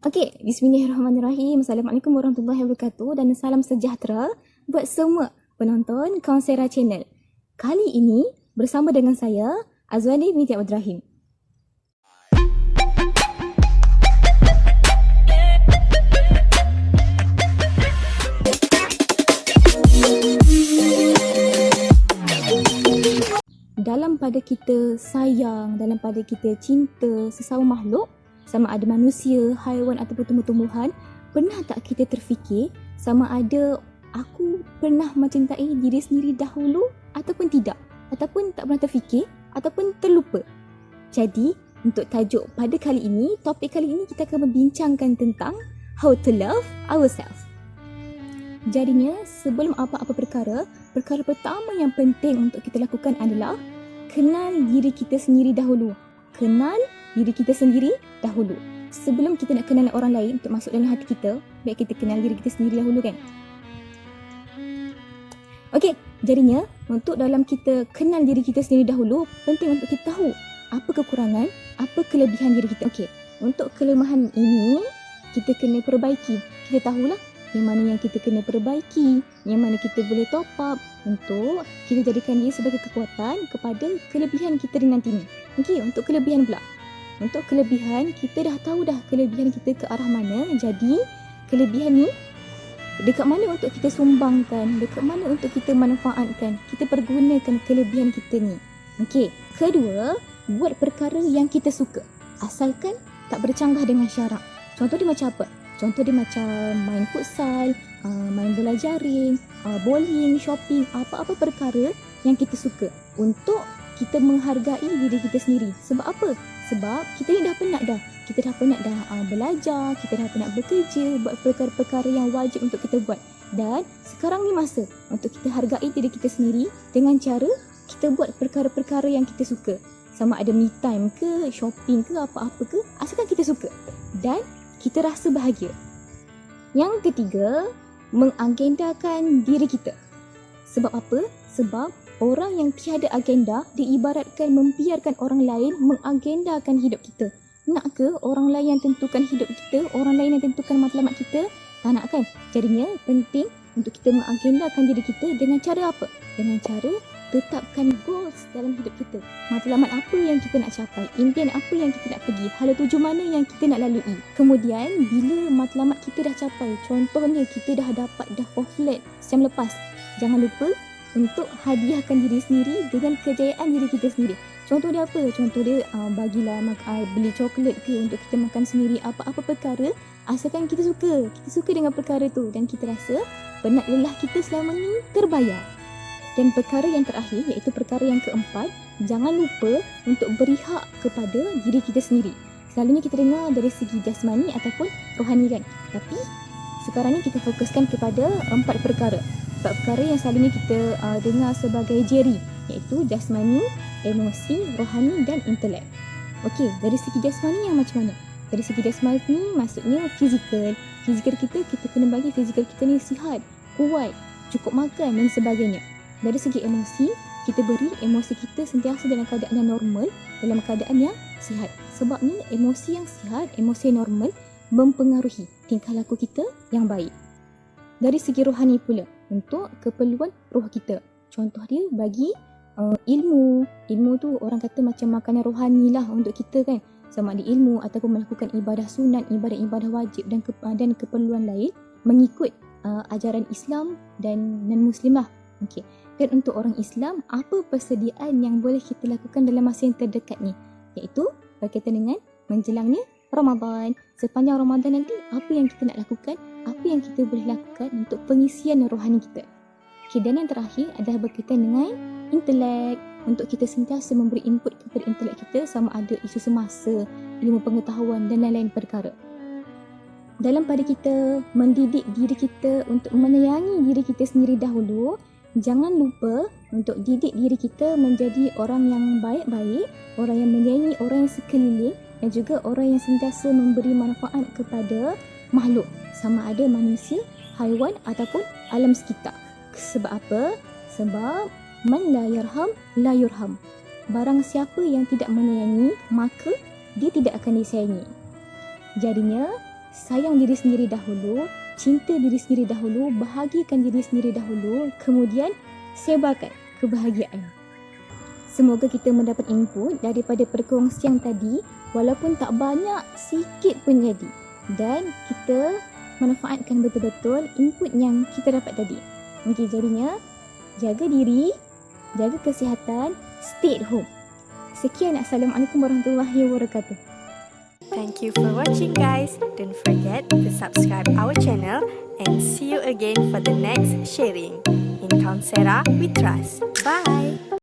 Okey, bismillahirrahmanirrahim. Assalamualaikum warahmatullahi wabarakatuh dan salam sejahtera buat semua penonton Coursera Channel. Kali ini bersama dengan saya, Azwani binti Abdul Rahim. Dalam pada kita sayang, dalam pada kita cinta sesama makhluk, sama ada manusia, haiwan ataupun tumbuh-tumbuhan, pernah tak kita terfikir sama ada aku pernah mencintai diri sendiri dahulu ataupun tidak, ataupun tak pernah terfikir ataupun terlupa. Jadi untuk tajuk pada kali ini, topik kali ini kita akan membincangkan tentang how to love ourselves. Jadinya sebelum apa-apa perkara pertama yang penting untuk kita lakukan adalah kenal diri kita sendiri dahulu. Kenal diri kita sendiri dahulu. Sebelum kita nak kenal orang lain untuk masuk dalam hati kita, baik kita kenal diri kita sendiri dahulu kan. Okey, jadinya untuk dalam kita kenal diri kita sendiri dahulu, penting untuk kita tahu apa kekurangan, apa kelebihan diri kita. Okey, untuk kelemahan ini kita kena perbaiki. Kita tahulah yang mana yang kita kena perbaiki, yang mana kita boleh top up untuk kita jadikan dia sebagai kekuatan kepada kelebihan kita di nanti ni. Okey, untuk kelebihan pula. Untuk kelebihan, kita dah tahu dah kelebihan kita ke arah mana. Jadi, kelebihan ni dekat mana untuk kita sumbangkan, dekat mana untuk kita manfaatkan, kita pergunakan kelebihan kita ni. Okey, kedua, buat perkara yang kita suka. Asalkan tak bercanggah dengan syarak. Contoh dia macam apa? Contoh dia macam main futsal, main bola jaring, bowling, shopping, apa-apa perkara yang kita suka untuk kita menghargai diri kita sendiri. Sebab apa? Sebab kita ni dah penat dah. Kita dah penat dah belajar, kita dah penat bekerja, buat perkara-perkara yang wajib untuk kita buat. Dan sekarang ni masa untuk kita hargai diri kita sendiri dengan cara kita buat perkara-perkara yang kita suka. Sama ada me time ke, shopping ke, apa-apa ke, asalkan kita suka. Dan kita rasa bahagia. Yang ketiga, mengagendakan diri kita. Sebab apa? Sebab orang yang tiada agenda diibaratkan membiarkan orang lain mengagendakan hidup kita. Nak ke orang lain yang tentukan hidup kita, orang lain yang tentukan matlamat kita? Tak nak kan? Jadinya penting untuk kita mengagendakan diri kita dengan cara apa? Dengan cara tetapkan goals dalam hidup kita. Matlamat apa yang kita nak capai, impian apa yang kita nak pergi, hala tuju mana yang kita nak lalui. Kemudian bila matlamat kita dah capai, contohnya kita dah dapat dah flat jam lepas, jangan lupa untuk hadiahkan diri sendiri dengan kejayaan diri kita sendiri. Contoh dia apa? Contoh dia bagilah beli coklat ke untuk kita makan sendiri, apa-apa perkara asalkan kita suka dengan perkara tu dan kita rasa penat lelah kita selama ni terbayar. Dan perkara yang terakhir, iaitu perkara yang keempat, jangan lupa untuk beri hak kepada diri kita sendiri. Selalunya kita dengar dari segi jasmani ataupun rohani kan. Tapi sekarang ni kita fokuskan kepada empat perkara. Empat perkara yang selalunya kita dengar sebagai jeri, iaitu jasmani, emosi, rohani dan intelek. Okey, dari segi jasmani yang macam mana? Dari segi jasmani maksudnya fizikal. Fizikal kita kena bagi fizikal kita ni sihat, kuat, cukup makan dan sebagainya. Dari segi emosi, kita beri emosi kita sentiasa dalam keadaan yang normal, dalam keadaan yang sihat. Sebabnya emosi yang sihat, emosi yang normal mempengaruhi tingkah laku kita yang baik. Dari segi rohani pula, untuk keperluan roh kita. Contoh dia bagi ilmu. Ilmu tu orang kata macam makanan rohani lah untuk kita kan. Sama ada ilmu ataupun melakukan ibadah sunat, ibadah-ibadah wajib dan keperluan lain mengikut ajaran Islam dan non-Muslim lah. Okey. Dan untuk orang Islam, apa persediaan yang boleh kita lakukan dalam masa yang terdekat ni? Iaitu berkaitan dengan menjelangnya Ramadan. Sepanjang Ramadan nanti, apa yang kita nak lakukan? Apa yang kita boleh lakukan untuk pengisian rohani kita? Okay, dan yang terakhir adalah berkaitan dengan intelek. Untuk kita sentiasa memberi input kepada intelek kita sama ada isu semasa, ilmu pengetahuan dan lain-lain perkara. Dalam pada kita mendidik diri kita untuk menyayangi diri kita sendiri dahulu, jangan lupa untuk didik diri kita menjadi orang yang baik-baik, orang yang menyayangi orang yang sekeliling dan juga orang yang sentiasa memberi manfaat kepada makhluk, sama ada manusia, haiwan ataupun alam sekitar. Sebab apa? Sebab man la yarham la yurham. Barang siapa yang tidak menyayangi, maka dia tidak akan disayangi. Jadinya sayang diri sendiri dahulu, cinta diri sendiri dahulu, bahagiakan diri sendiri dahulu, kemudian sebarkan kebahagiaan. Semoga kita mendapat input daripada perkongsian tadi, walaupun tak banyak, sikit pun jadi. Dan kita manfaatkan betul-betul input yang kita dapat tadi. Okey, jadinya jaga diri, jaga kesihatan, stay at home. Sekian, Assalamualaikum warahmatullahi wabarakatuh. Thank you for watching, guys. Don't forget to subscribe our channel and see you again for the next sharing. In Counsera, we trust. Bye.